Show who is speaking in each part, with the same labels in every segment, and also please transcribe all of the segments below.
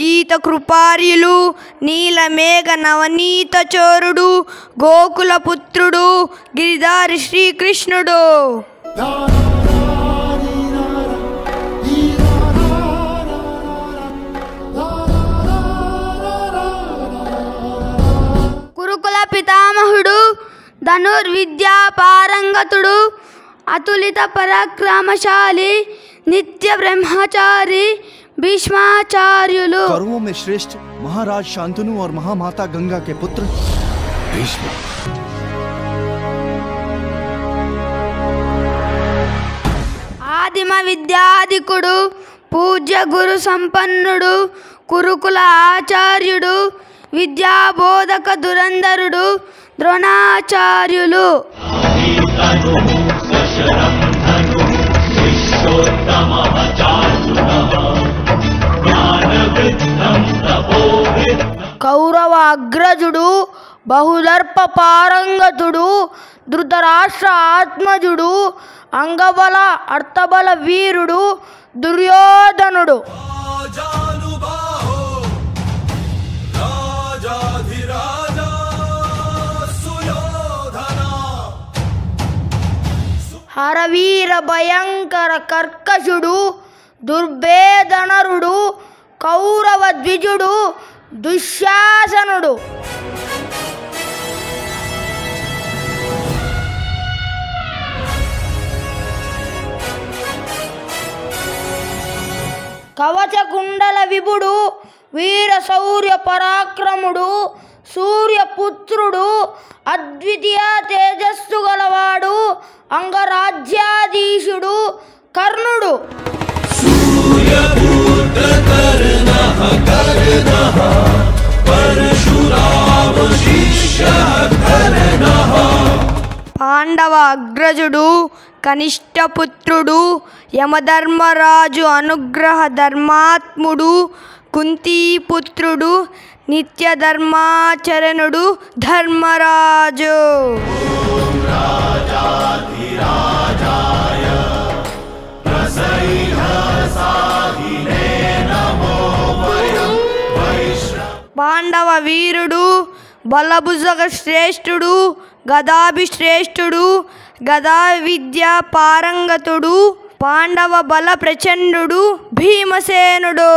Speaker 1: నిర్గీత కృపార్యులు నీలమేఘ నవనీత చోరుడు గోకుల పుత్రుడు గిరిధారి శ్రీకృష్ణుడు. కురుకుల పితామహుడు ధనుర్విద్యా పారంగతుడు అతులిత పరాక్రమశాలి नित्य ब्रह्मचारी भीष्माचार्युलु.
Speaker 2: कौरवों में श्रेष्ठ महाराज शांतनु और महामाता गंगा के पुत्र भीष्म.
Speaker 1: आदिम विद्याधिकुडु पूज्य गुरु संपन्नुडु कुरुकुल आचार्युडु विद्या बोधक दुरंधरुडु द्रोणाचार्युलु. కౌరవ అగ్రజుడు బహుదర్ప పారంగతుడు ధృతరాష్ట్ర ఆత్మజుడు అంగబల అర్థబల వీరుడు దుర్యోధనుడు. హరవీర భయంకర కర్కశుడు దుర్భేదనరుడు కౌరవ ద్విజుడు దుశ్శాసనుడు. కవచ కుండల విభుడు వీర శౌర్య పరాక్రముడు సూర్యపుత్రుడు అద్వితీయ తేజస్సు గలవాడు అంగరాజ్యాధీశుడు కర్ణుడు. పాండవ అగ్రజుడు కనిష్టపుత్రుడు యమధర్మరాజు అనుగ్రహ ధర్మాత్ముడు కుంతీపుత్రుడు నిత్య ధర్మాచరణుడు ధర్మరాజు. పాండవ వీరుడు బలభుజగ శ్రేష్ఠుడు గదాభిశ్రేష్ఠుడు గదా విద్యా పారంగతుడు పాండవ బల ప్రచండుడు భీమసేనుడు.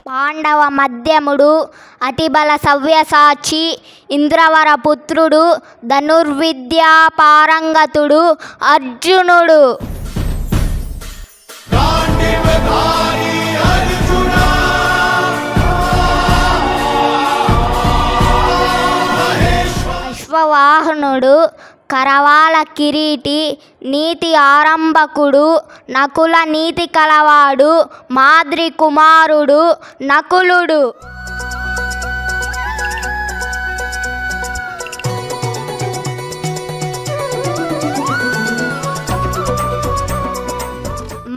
Speaker 3: పాండవ మధ్యముడు అతిబల సవ్యసాచి ఇంద్రవర పుత్రుడు ధనుర్విద్యా పారంగతుడు అర్జునుడు. అశ్వవాహనుడు కరవాల కిరీటి నీతి ఆరంభకుడు నకుల నీతి కలవాడు మాద్రి కుమారుడు నకులుడు.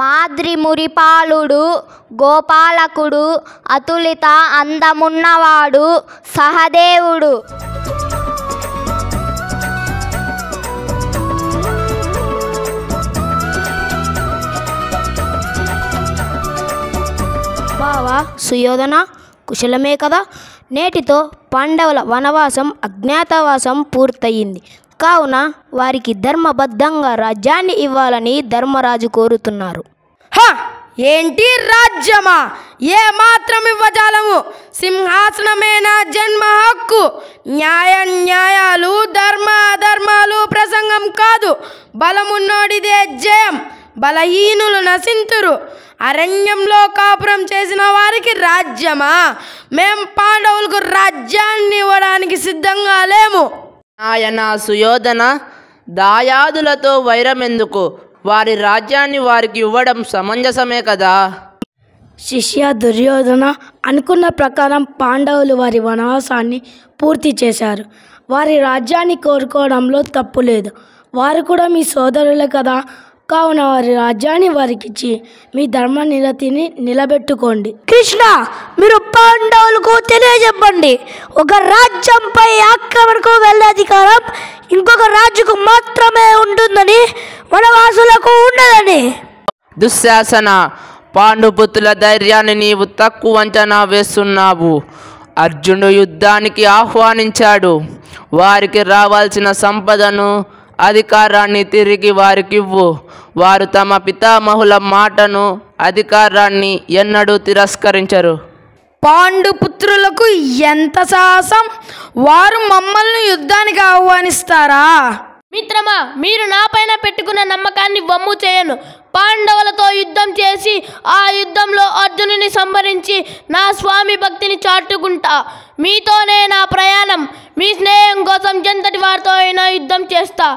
Speaker 3: మాద్రి మురిపాలుడు గోపాలకుడు అతులిత అందమున్నవాడు సహదేవుడు.
Speaker 4: బావా సుయోధన కుశలమే కదా. నేటితో పాండవుల వనవాసం అజ్ఞాతవాసం పూర్తయింది కావున వారికి ధర్మబద్ధంగా రాజ్యాన్ని ఇవ్వాలని ధర్మరాజు కోరుతున్నారు.
Speaker 1: ఏంటి రాజ్యమా? ఏ మాత్రం ఇవ్వజాలము? సింహాసనమేనా జన్మ హక్కు? న్యాయాలు ధర్మ అధర్మాలు ప్రసంగం కాదు. బలమున్నోడిదే జయం, బలహీనులు నశింతురు. అరణ్యంలో కాపురం చేసిన వారికి రాజ్యమా? మేం పాండవులకు రాజ్యాన్ని ఇవ్వడానికి సిద్ధంగా లేము.
Speaker 5: ఆయన సుయోధన, దాయాదులతో వైరమెందుకు? వారి రాజ్యాన్ని వారికి ఇవ్వడం సమంజసమే కదా.
Speaker 4: శిష్య దుర్యోధన, అనుకున్న ప్రకారం పాండవులు వారి వనవాసాన్ని పూర్తి చేశారు. వారి రాజ్యాన్ని కోరుకోవడంలో తప్పు లేదు. వారు కూడా మీ సోదరులే కదా. కావున వారి రాజ్యాన్ని వారికిచ్చి మీ ధర్మ నిరతిని నిలబెట్టుకోండి.
Speaker 1: కృష్ణ, మీరు పాండవులకు తెలియజెప్పండి, ఒక రాజ్యంపై ఆక్రమణకు వెళ్ళే అధికారం ఇంకొక రాజుకు మాత్రమే ఉంటుందని, వనవాసులకు ఉండదని.
Speaker 5: దుశ్శాసన, పాండుపుత్రుల ధైర్యాన్ని నీవు తక్కువ అంచనా వేస్తున్నావు. అర్జునుడు యుద్ధానికి ఆహ్వానించాడు. వారికి రావాల్సిన సంపదను, అధికారాన్ని తిరిగి వారికివ్వు. వారు తమ పితామహుల మాటను, అధికారాన్ని ఎన్నడూ తిరస్కరించరు.
Speaker 1: పాండుపుత్రులకు ఎంత సాహసం! వారు మమ్మల్ని యుద్ధానికి ఆహ్వానిస్తారా?
Speaker 4: మిత్రమా, మీరు నాపైన పెట్టుకున్న నమ్మకాన్ని వమ్ము చేయను. పాండవులతో యుద్ధం చేసి ఆ యుద్ధంలో అర్జునుని సంహరించి నా స్వామి భక్తిని చాటుకుంటా. మీతోనే నా ప్రయాణం. మీ స్నేహం కోసం ఎంతటి వారితో అయినా యుద్ధం చేస్తా.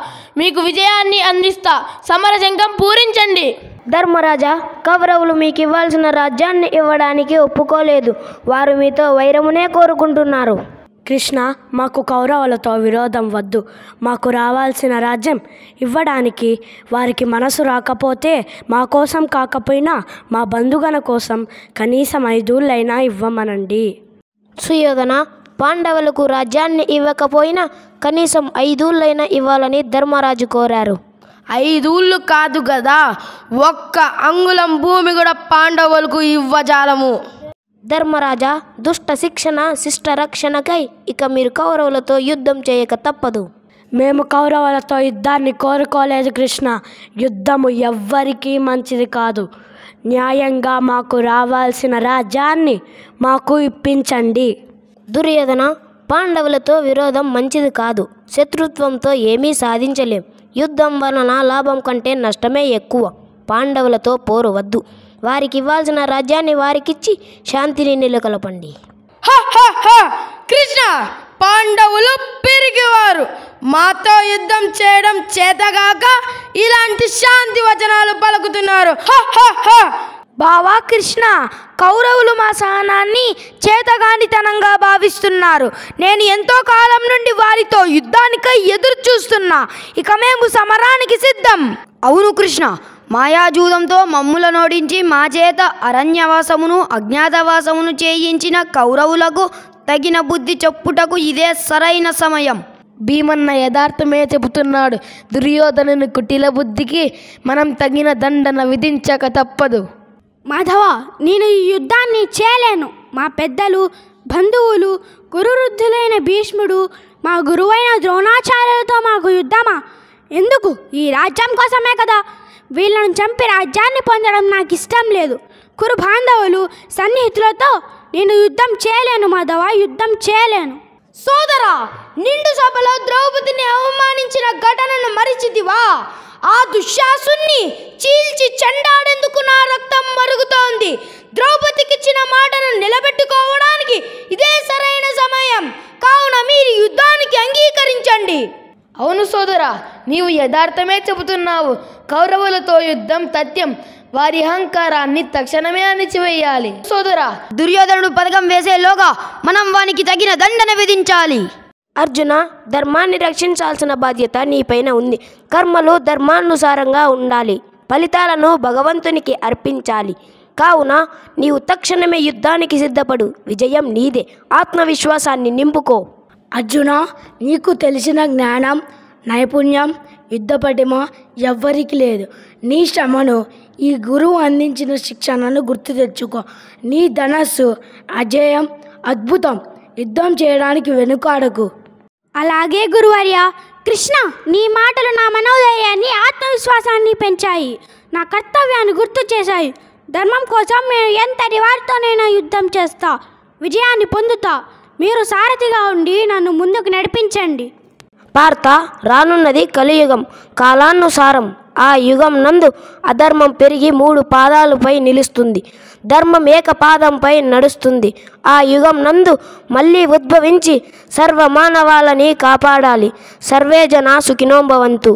Speaker 4: మీకు విజయాన్ని అందిస్తా. సమరశంఖం పూరించండి.
Speaker 3: ధర్మరాజా, కౌరవులు మీకు ఇవ్వాల్సిన రాజ్యాన్ని ఇవ్వడానికి ఒప్పుకోలేదు. వారు మీతో వైరమునే కోరుకుంటున్నారు.
Speaker 4: కృష్ణ, మాకు కౌరవులతో విరోధం వద్దు. మాకు రావాల్సిన రాజ్యం ఇవ్వడానికి వారికి మనసు రాకపోతే మా కోసం కాకపోయినా మా బంధుగణ కోసం కనీసం 5 ఊళ్ళైనా ఇవ్వమనండి.
Speaker 3: సుయోధన, పాండవులకు రాజ్యాన్ని ఇవ్వకపోయినా కనీసం 5 ఊళ్ళైనా ఇవ్వాలని ధర్మరాజు కోరారు.
Speaker 1: 5 ఊళ్ళు కాదు కదా, 1 అంగుళం భూమి కూడా పాండవులకు ఇవ్వజాలము.
Speaker 3: ధర్మరాజా, దుష్ట శిక్షణ శిష్ట రక్షణకై ఇక మీరు కౌరవులతో యుద్ధం చేయక తప్పదు.
Speaker 4: మేము కౌరవులతో యుద్ధాన్ని కోరుకోలేదు కృష్ణ. యుద్ధము ఎవ్వరికీ మంచిది కాదు. న్యాయంగా మాకు రావాల్సిన రాజ్యాన్ని మాకు ఇప్పించండి.
Speaker 3: దుర్యోధన, పాండవులతో విరోధం మంచిది కాదు. శత్రుత్వంతో ఏమీ సాధించలేం. యుద్ధం వలన లాభం కంటే నష్టమే ఎక్కువ. పాండవులతో పోరు వద్దు. వారికి ఇవ్వాల్సిన రాజ్యాన్ని వారికిచ్చి శాంతిని నెలకొల్పండి.
Speaker 1: కృష్ణ, పాండవులు పిరికివారు. మాతో యుద్ధం చేయడం చేతగాక ఇలాంటి శాంతి వచనాలు పలుకుతున్నారు. బావా కృష్ణ, కౌరవులు మా సహనాన్ని చేతగానితనంగా భావిస్తున్నారు. నేను ఎంతో కాలం నుండి వారితో యుద్ధానికై ఎదురు చూస్తున్నా. ఇక మేము సమరానికి సిద్ధం. అవును కృష్ణ, మాయాజూదంతో మమ్ములను ఓడించి మా చేత అరణ్యవాసమును అజ్ఞాతవాసమును చేయించిన కౌరవులకు తగిన బుద్ధి చెప్పుటకు ఇదే సరైన సమయం.
Speaker 4: భీమన్న యథార్థమే చెబుతున్నాడు. దుర్యోధనుని కుటిల బుద్ధికి మనం తగిన దండన విధించక తప్పదు.
Speaker 6: మాధవ, నేను ఈ యుద్ధాన్ని చేయలేను. మా పెద్దలు, బంధువులు, గురువృద్ధులైన భీష్ముడు, మా గురువైన ద్రోణాచార్యులతో మాకు యుద్ధమా? ఎందుకు? ఈ రాజ్యం కోసమే కదా. వీళ్ళను చంపి రాజ్యాన్ని పొందడం నాకు ఇష్టం లేదు. కురు బాంధవులు సన్నిహితులతో నేను యుద్ధం చేయలేను మాధవ, యుద్ధం చేయలేను.
Speaker 1: సోదరా, నిండు సభలో ద్రౌపదిని అవమానించిన ఘటనను మరిచితివా? ఆ దుశ్శాసుని చీల్చి చెండాడేందుకు నా రక్తం మరుగుతోంది. ద్రౌపదికిచ్చిన మాటను నిలబెట్టుకోవడానికి ఇదే సరైన సమయం. కావున మీరు యుద్ధానికి అంగీకరించండి. అవును సోదరా, నీవు యథార్థమే చెబుతున్నావు. కౌరవులతో యుద్ధం తథ్యం. వారి అహంకారాన్ని తక్షణమే అణిచివేయాలి. సోదరా, దుర్యోధనుడు పథకం వేసేలోగా మనం వానికి తగిన దండన విధించాలి.
Speaker 3: అర్జున, ధర్మాన్ని రక్షించాల్సిన బాధ్యత నీపైన ఉంది. కర్మలు ధర్మానుసారంగా ఉండాలి. ఫలితాలను భగవంతునికి అర్పించాలి. కావున నీవు తక్షణమే యుద్ధానికి సిద్ధపడు. విజయం నీదే. ఆత్మవిశ్వాసాన్ని నింపుకో.
Speaker 4: అర్జున, నీకు తెలిసిన జ్ఞానం, నైపుణ్యం, యుద్ధ పటిమ ఎవ్వరికి లేదు. నీ శ్రమను, ఈ గురువు అందించిన శిక్షణను గుర్తు తెచ్చుకో. నీ ధనస్సు అజేయం, అద్భుతం. యుద్ధం చేయడానికి వెనుకాడకు.
Speaker 6: అలాగే గురువర్య. కృష్ణ, నీ మాటలు నా మనోధైర్యాన్ని, ఆత్మవిశ్వాసాన్ని పెంచాయి. నా కర్తవ్యాన్ని గుర్తు చేశాయి. ధర్మం కోసం నేను ఎంతటి వారితోనైనా యుద్ధం చేస్తా. విజయాన్ని పొందుతా. మీరు సారథిగా ఉండి నన్ను ముందుకు నడిపించండి.
Speaker 3: పార్థ, రానున్నది కలియుగం, కాలానుసారం. ఆ యుగం నందు అధర్మం పెరిగి 3 పాదాలపై నిలుస్తుంది. ధర్మం ఏకపాదంపై నడుస్తుంది. ఆ యుగం నందు మళ్ళీ ఉద్భవించి సర్వమానవాళని కాపాడాలి. సర్వే జనా సుఖినో భవంతు.